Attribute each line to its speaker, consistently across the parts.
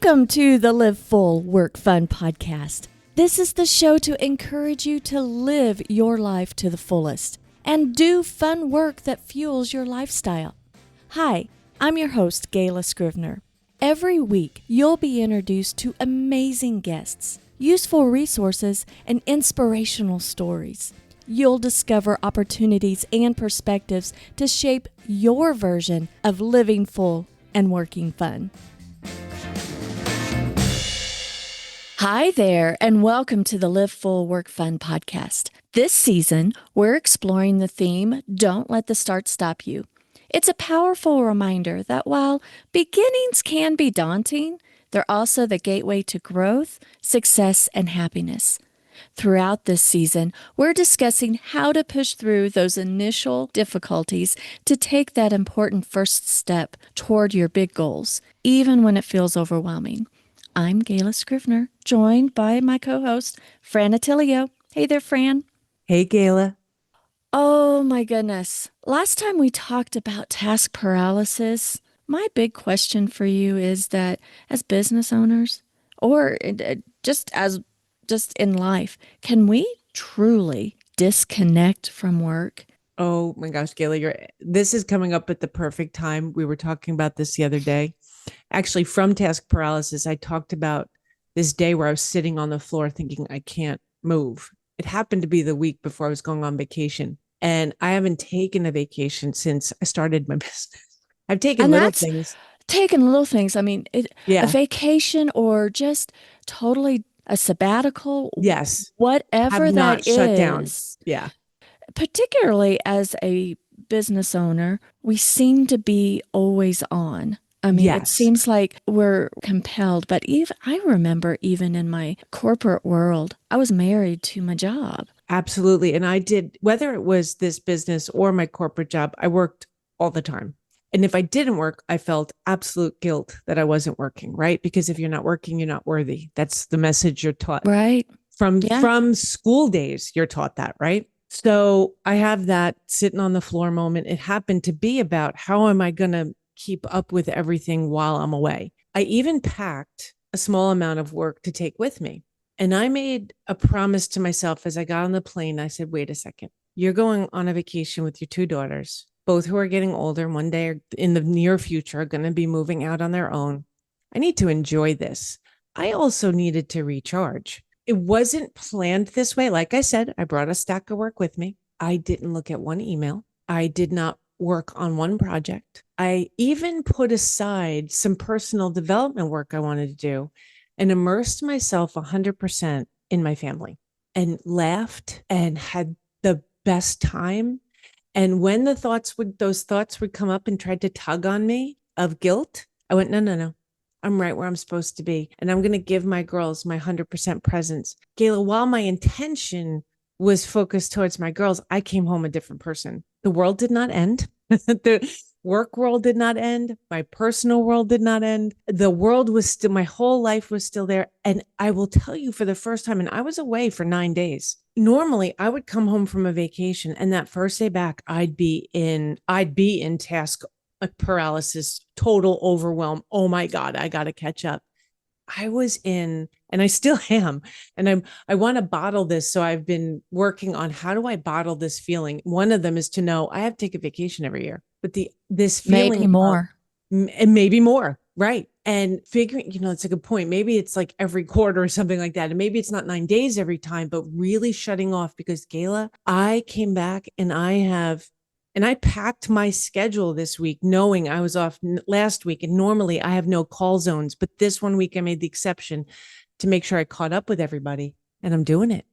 Speaker 1: Welcome to the Live Full, Work Fun podcast. This is the show to encourage you to live your life to the fullest and do fun work that fuels your lifestyle. Hi, I'm your host, Gayla Scrivener. Every week, you'll be introduced to amazing guests, useful resources, and inspirational stories. You'll discover opportunities and perspectives to shape your version of living full and working fun. Hi there, and welcome to the Live Full, Work Fun podcast. This season, we're exploring the theme, Don't Let the Start Stop You. It's a powerful reminder that while beginnings can be daunting, they're also the gateway to growth, success, and happiness. Throughout this season, we're discussing how to push through those initial difficulties to take that important first step toward your big goals, even when it feels overwhelming. I'm Gayla Scrivener, joined by my co-host, Fran Attilio. Hey there, Fran.
Speaker 2: Hey, Gayla.
Speaker 1: Oh, my goodness. Last time we talked about task paralysis. My big question for you is that as business owners, or just in life, can we truly disconnect from work?
Speaker 2: Oh my gosh, Gayla, this is coming up at the perfect time. We were talking about this the other day. Actually, from task paralysis, I talked about this day where I was sitting on the floor thinking I can't move. It happened to be the week before I was going on vacation. And I haven't taken a vacation since I started my business. I've taken little things.
Speaker 1: Taking little things. I mean, a
Speaker 2: Yeah.
Speaker 1: vacation or just totally a sabbatical.
Speaker 2: Yes.
Speaker 1: Whatever
Speaker 2: Have not
Speaker 1: that
Speaker 2: shut down.
Speaker 1: is.
Speaker 2: Yeah.
Speaker 1: Particularly as a business owner, we seem to be always on. I mean, It
Speaker 2: Yes.
Speaker 1: seems like we're compelled, but I remember even in my corporate world, I was married to my job.
Speaker 2: Absolutely. And I did, whether it was this business or my corporate job, I worked all the time. And if I didn't work, I felt absolute guilt that I wasn't working, right? Because if you're not working, you're not worthy. That's the message you're taught.
Speaker 1: Right.
Speaker 2: From school days, you're taught that, right? So I have that sitting on the floor moment. It happened to be about how am I going to keep up with everything while I'm away? I even packed a small amount of work to take with me. And I made a promise to myself as I got on the plane. I said, wait a second, you're going on a vacation with your two daughters, both who are getting older. One day in the near future are going to be moving out on their own. I need to enjoy this. I also needed to recharge. It wasn't planned this way. Like I said, I brought a stack of work with me. I didn't look at one email. I did not work on one project. I even put aside some personal development work I wanted to do and immersed myself 100% in my family and laughed and had the best time. And when those thoughts would come up and tried to tug on me of guilt, I went, no. I'm right where I'm supposed to be. And I'm going to give my girls my 100% presence. Gayla, while my intention was focused towards my girls, I came home a different person. The world did not end. The work world did not end. My personal world did not end. The world was still, my whole life was still there. And I will tell you for the first time, and I was away for 9 days. Normally I would come home from a vacation and that first day back, I'd be in task paralysis, total overwhelm. Oh my God, I got to catch up. I was in, and I still am. And I want to bottle this. So I've been working on how do I bottle this feeling? One of them is to know I have to take a vacation every year, but this feeling
Speaker 1: Maybe more.
Speaker 2: And maybe more. Right. And figuring, it's a good point. Maybe it's like every quarter or something like that. And maybe it's not 9 days every time, but really shutting off because Gayla, I came back and I packed my schedule this week, knowing I was off last week. And normally I have no call zones, but this one week I made the exception to make sure I caught up with everybody. And I'm doing it.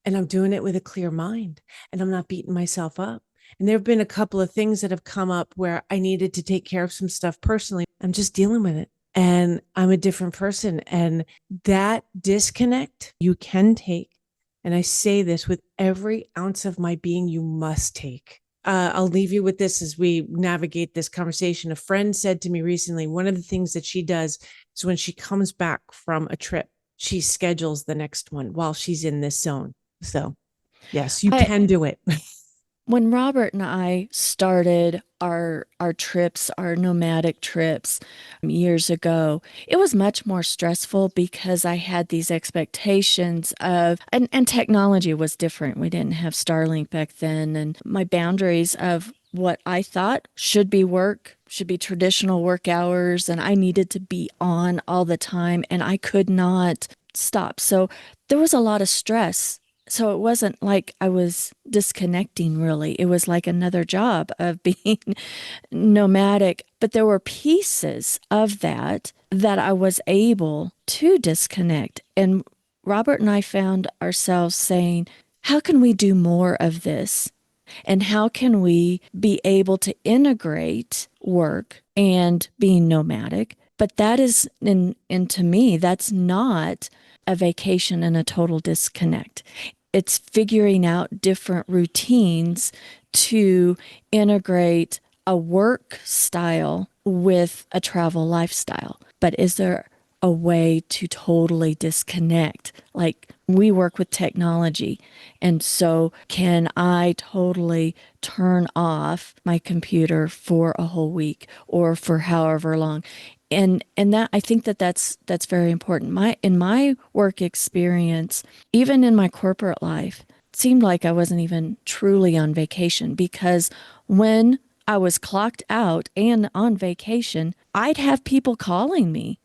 Speaker 2: And I'm doing it with a clear mind. And I'm not beating myself up. And there have been a couple of things that have come up where I needed to take care of some stuff personally. I'm just dealing with it. And I'm a different person. And that disconnect you can take. And I say this with every ounce of my being, you must take. I'll leave you with this as we navigate this conversation. A friend said to me recently, one of the things that she does is when she comes back from a trip, she schedules the next one while she's in this zone. So yes, you can do it.
Speaker 1: When Robert and I started our trips, our nomadic trips years ago, it was much more stressful because I had these expectations of and technology was different. We didn't have Starlink back then, and my boundaries of what I thought should be work, should be traditional work hours, and I needed to be on all the time and I could not stop. So there was a lot of stress, so it wasn't like I was disconnecting really. It was like another job of being nomadic. But there were pieces of that I was able to disconnect. And Robert and I found ourselves saying, how can we do more of this? And how can we be able to integrate work and being nomadic? But that is, and to me, that's not a vacation and a total disconnect. It's figuring out different routines to integrate a work style with a travel lifestyle. But is there a way to totally disconnect? Like we work with technology. And so can I totally turn off my computer for a whole week or for however long? And that I think that's very important. My in my work experience, even in my corporate life, it seemed like I wasn't even truly on vacation because when I was clocked out and on vacation, I'd have people calling me.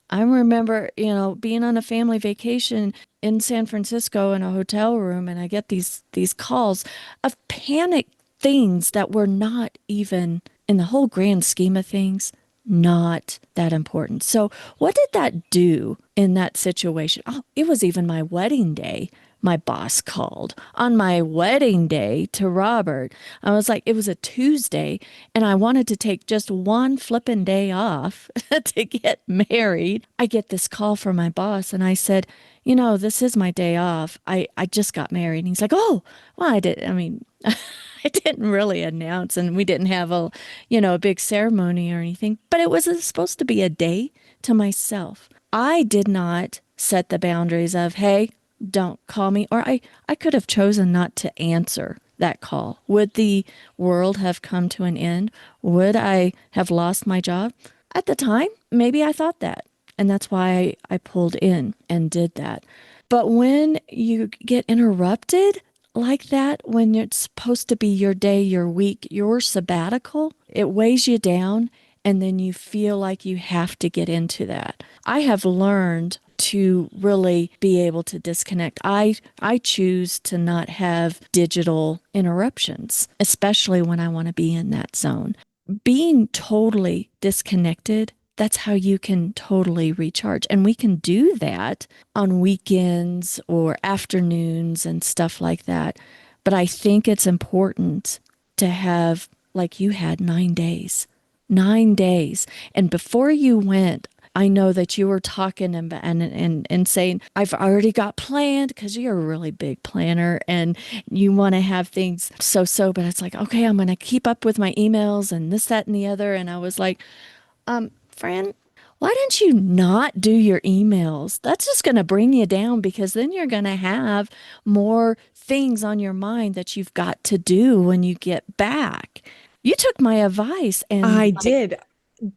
Speaker 1: I remember, being on a family vacation in San Francisco in a hotel room, and I get these calls of panic things that were not even in the whole grand scheme of things, not that important. So, what did that do in that situation? Oh, it was even my wedding day. My boss called on my wedding day to Robert. I was like, it was a Tuesday, and I wanted to take just one flippin' day off to get married. I get this call from my boss, and I said, this is my day off. I just got married. And he's like, oh, well, I mean, I didn't really announce, and we didn't have a big ceremony or anything, but it was supposed to be a day to myself. I did not set the boundaries of, hey, don't call me, or I could have chosen not to answer that call. Would the world have come to an end? Would I have lost my job? At the time, maybe I thought that. And that's why I pulled in and did that. But when you get interrupted like that, when it's supposed to be your day, your week, your sabbatical, it weighs you down. And then you feel like you have to get into that. I have learned to really be able to disconnect. I choose to not have digital interruptions, especially when I want to be in that zone. Being totally disconnected, that's how you can totally recharge. And we can do that on weekends or afternoons and stuff like that. But I think it's important to have, like you had, 9 days. 9 days. And before you went, I know that you were talking and saying, I've already got planned because you're a really big planner and you want to have things so, but it's like, okay, I'm going to keep up with my emails and this, that, and the other. And I was like, Fran, why don't you not do your emails? That's just going to bring you down because then you're going to have more things on your mind that you've got to do when you get back. You took my advice and
Speaker 2: I
Speaker 1: like,
Speaker 2: did.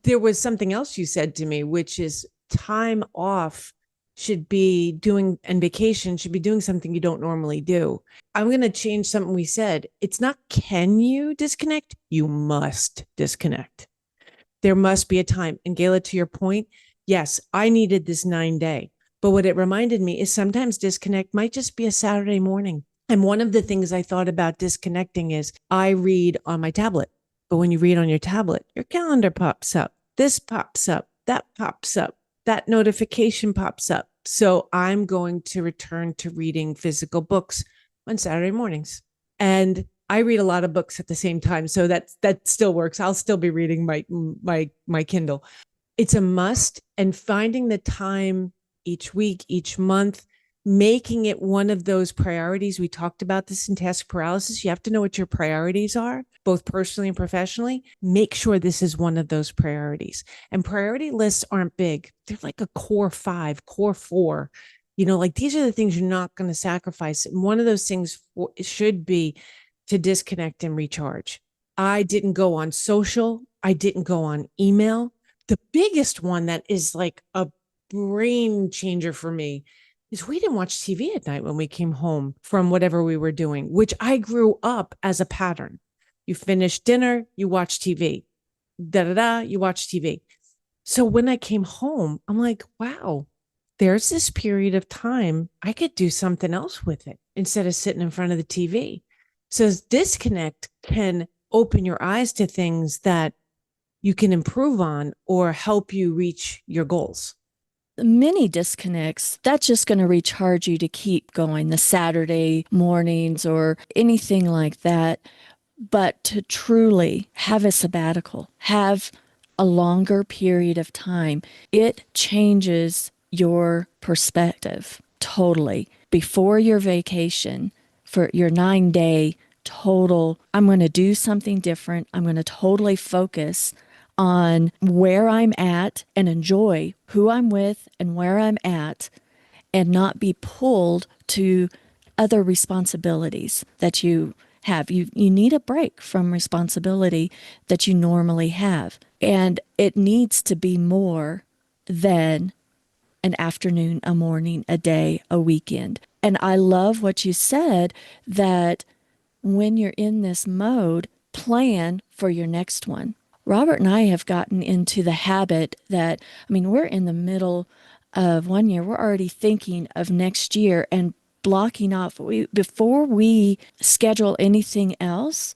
Speaker 2: There was something else you said to me, which is time off should be doing and vacation should be doing something you don't normally do. I'm going to change something we said. It's not can you disconnect? You must disconnect. There must be a time. And Gayla, to your point, yes, I needed this 9 day. But what it reminded me is sometimes disconnect might just be a Saturday morning. And one of the things I thought about disconnecting is I read on my tablet. But when you read on your tablet, your calendar pops up. This pops up. That pops up. That notification pops up. So I'm going to return to reading physical books on Saturday mornings. And I read a lot of books at the same time, so that still works. I'll still be reading my Kindle. It's a must, and finding the time each week, each month, making it one of those priorities. We talked about this in task paralysis. You have to know what your priorities are, both personally and professionally. Make sure this is one of those priorities. And priority lists aren't big. They're like a core 5, core 4. Like these are the things you're not going to sacrifice. And one of those things should be to disconnect and recharge. I didn't go on social. I didn't go on email. The biggest one that is like a brain changer for me is we didn't watch TV at night when we came home from whatever we were doing, which I grew up as a pattern. You finish dinner, you watch TV. Da da da, you watch TV. So when I came home, I'm like, wow, there's this period of time I could do something else with it instead of sitting in front of the TV. So disconnect can open your eyes to things that you can improve on or help you reach your goals.
Speaker 1: Mini disconnects, that's just going to recharge you to keep going the Saturday mornings or anything like that. But to truly have a sabbatical, have a longer period of time, it changes your perspective totally. Before your vacation, for your 9 day total, I'm going to do something different. I'm going to totally focus on where I'm at and enjoy who I'm with and where I'm at and not be pulled to other responsibilities that you have. You need a break from responsibility that you normally have. And it needs to be more than an afternoon, a morning, a day, a weekend. And I love what you said that when you're in this mode, plan for your next one. Robert and I have gotten into the habit that, I mean, we're in the middle of one year. We're already thinking of next year and blocking off. Before we schedule anything else,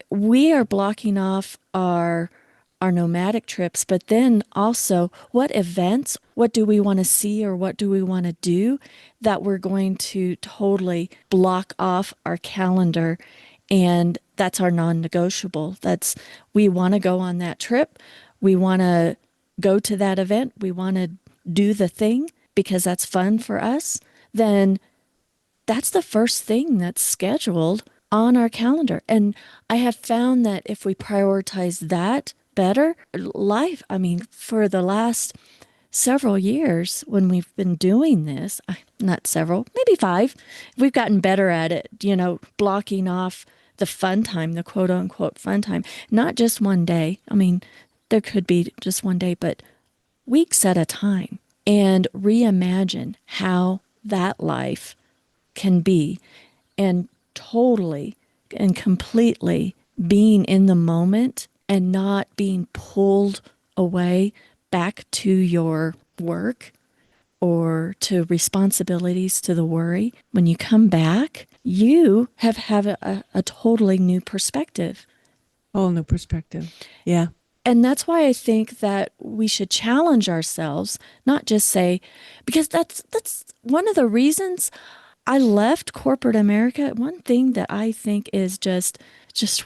Speaker 1: we are blocking off our nomadic trips, but then also what events, what do we want to see or what do we want to do that we're going to totally block off our calendar. And that's our non-negotiable. That's, we want to go on that trip. We want to go to that event. We want to do the thing because that's fun for us. Then that's the first thing that's scheduled on our calendar. And I have found that if we prioritize that better, life, I mean, for the last several years when we've been doing this, not several, maybe 5, we've gotten better at it, blocking off the fun time, the quote unquote fun time, not just one day. I mean, there could be just one day, but weeks at a time, and reimagine how that life can be, and totally and completely being in the moment and not being pulled away back to your work or to responsibilities, to the worry. When you come back, you have a totally new perspective.
Speaker 2: Whole new perspective. Yeah.
Speaker 1: And that's why I think that we should challenge ourselves, not just say, because that's one of the reasons I left corporate America. One thing that I think is just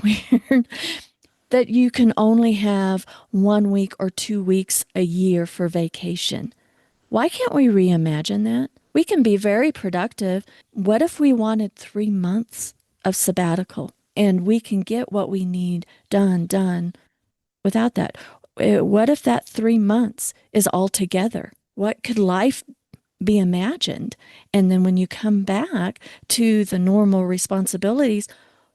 Speaker 1: weird that you can only have 1 week or 2 weeks a year for vacation. Why can't we reimagine that? We can be very productive. What if we wanted 3 months of sabbatical and we can get what we need done without that? What if that 3 months is all together? What could life be imagined? And then when you come back to the normal responsibilities,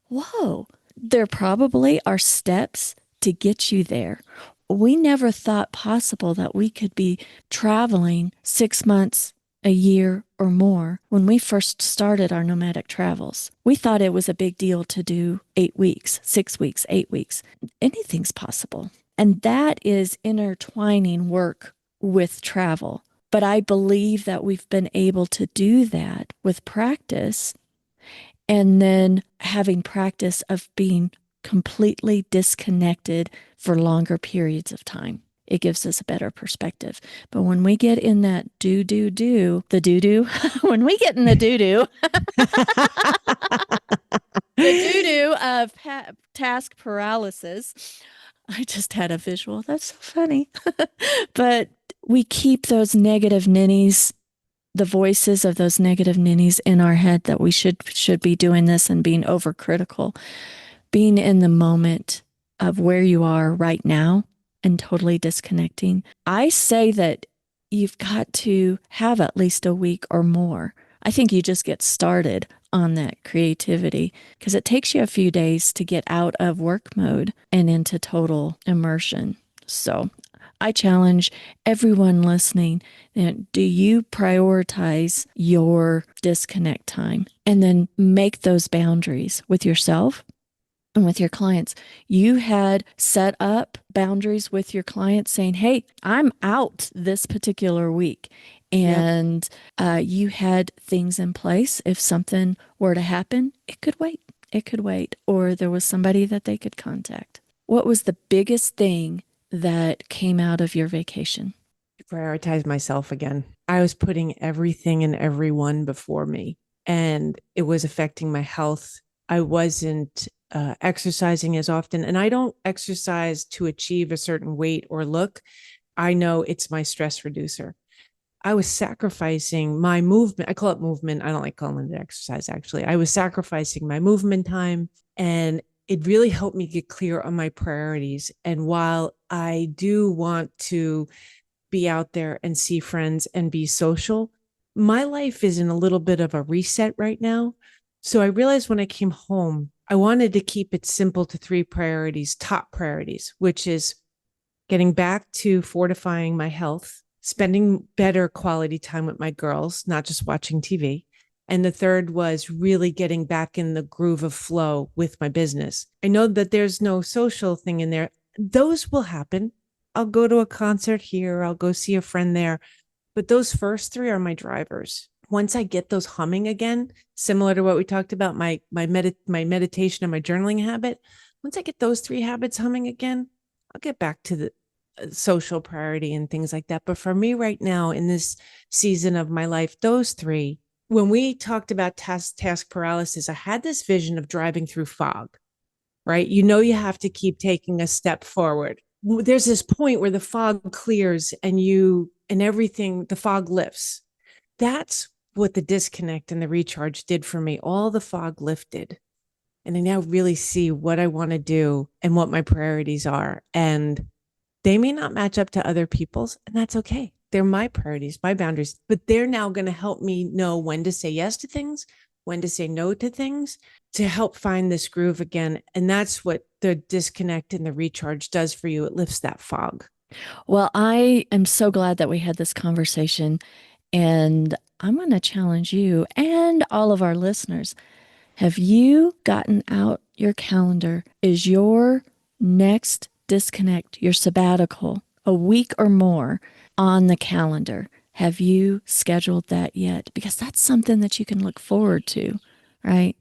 Speaker 1: whoa, there probably are steps to get you there. We never thought possible that we could be traveling 6 months, a year, or more when we first started our nomadic travels. We thought it was a big deal to do 8 weeks, 6 weeks, 8 weeks. Anything's possible. And that is intertwining work with travel. But I believe that we've been able to do that with practice, and then having practice of being completely disconnected for longer periods of time. It gives us a better perspective. But when we get in that the do, when we get in the do, the do of task paralysis, I just had a visual. That's so funny. But we keep those negative ninnies, the voices of those negative ninnies in our head that we should be doing this and being overcritical, being in the moment of where you are right now and totally disconnecting. I say that you've got to have at least a week or more. I think you just get started on that creativity because it takes you a few days to get out of work mode and into total immersion. So I challenge everyone listening, do you prioritize your disconnect time and then make those boundaries with yourself and with your clients? You had set up boundaries with your clients saying, hey, I'm out this particular week.
Speaker 2: Yep.
Speaker 1: And you had things in place. If something were to happen, it could wait. It could wait. Or there was somebody that they could contact. What was the biggest thing that came out of your vacation?
Speaker 2: Prioritize myself again. I was putting everything and everyone before me, and it was affecting my health. I wasn't exercising as often, and I don't exercise to achieve a certain weight or look. I know it's my stress reducer. I was sacrificing my movement. I call it movement. I don't like calling it exercise, actually. I was sacrificing my movement time, and it really helped me get clear on my priorities. And while I do want to be out there and see friends and be social, my life is in a little bit of a reset right now. So I realized when I came home, I wanted to keep it simple to three priorities, top priorities, which is getting back to fortifying my health, spending better quality time with my girls, not just watching TV. And the third was really getting back in the groove of flow with my business. I know that there's no social thing in there. Those will happen. I'll go to a concert here, I'll go see a friend there. But those first three are my drivers. Once I get those humming again, similar to what we talked about, my meditation and my journaling habit, once I get those three habits humming again, I'll get back to the social priority and things like that. But for me right now in this season of my life, those three, when we talked about task paralysis, I had this vision of driving through fog, right? You know, you have to keep taking a step forward. There's this point where the fog clears and everything, the fog lifts. That's what the disconnect and the recharge did for me. All the fog lifted. And I now really see what I want to do and what my priorities are. And they may not match up to other people's, and that's okay. They're my priorities, my boundaries, but they're now going to help me know when to say yes to things, when to say no to things, to help find this groove again. And that's what the disconnect and the recharge does for you. It lifts that fog.
Speaker 1: Well, I am so glad that we had this conversation, and I'm going to challenge you and all of our listeners. Have you gotten out your calendar? Is your next disconnect, your sabbatical, a week or more on the calendar? Have you scheduled that yet? Because that's something that you can look forward to, right?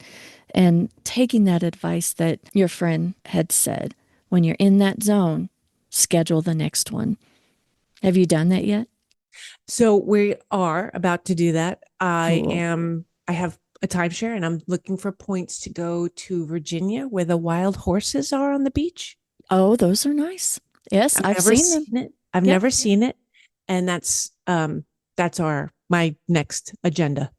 Speaker 1: And taking that advice that your friend had said, when you're in that zone, schedule the next one. Have you done that yet?
Speaker 2: So we are about to do that.
Speaker 1: Cool.
Speaker 2: I have a timeshare and I'm looking for points to go to Virginia where the wild horses are on the beach.
Speaker 1: Oh, those are nice. Yes,
Speaker 2: I've
Speaker 1: I've
Speaker 2: never
Speaker 1: seen them.
Speaker 2: seen it. I've
Speaker 1: Yep.
Speaker 2: never seen it. And that's my next agenda.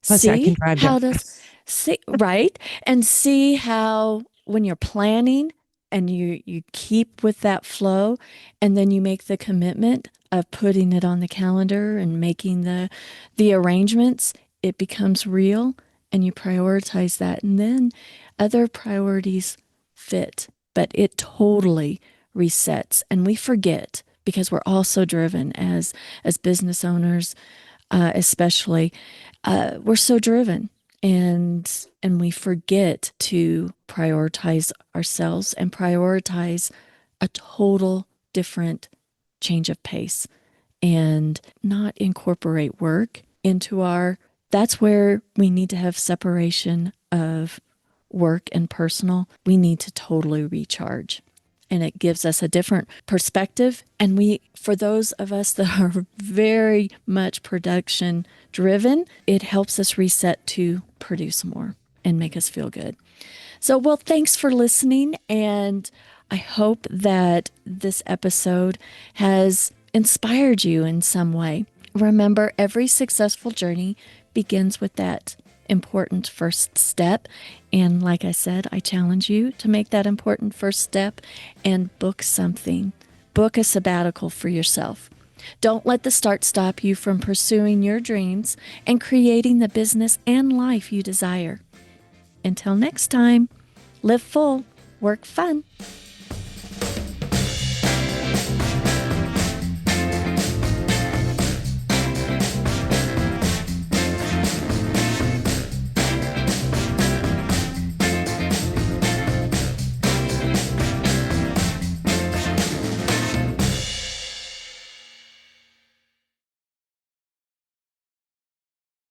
Speaker 2: Plus I can
Speaker 1: See
Speaker 2: drive there
Speaker 1: how does
Speaker 2: fast.
Speaker 1: see right and see how when you're planning and you keep with that flow and then you make the commitment of putting it on the calendar and making the arrangements, it becomes real and you prioritize that and then other priorities fit, but it totally resets and we forget because we're all so driven as business owners, especially, we're so driven and we forget to prioritize ourselves and prioritize a total different change of pace and not incorporate work into our that's where we need to have separation of work and personal. We need to totally recharge and it gives us a different perspective. And we, for those of us that are very much production driven, it helps us reset to produce more and make us feel good. So, well, thanks for listening. And I hope that this episode has inspired you in some way. Remember, every successful journey begins with that important first step. And like I said, I challenge you to make that important first step and book something. Book a sabbatical for yourself. Don't let the start stop you from pursuing your dreams and creating the business and life you desire. Until next time, live full, work fun.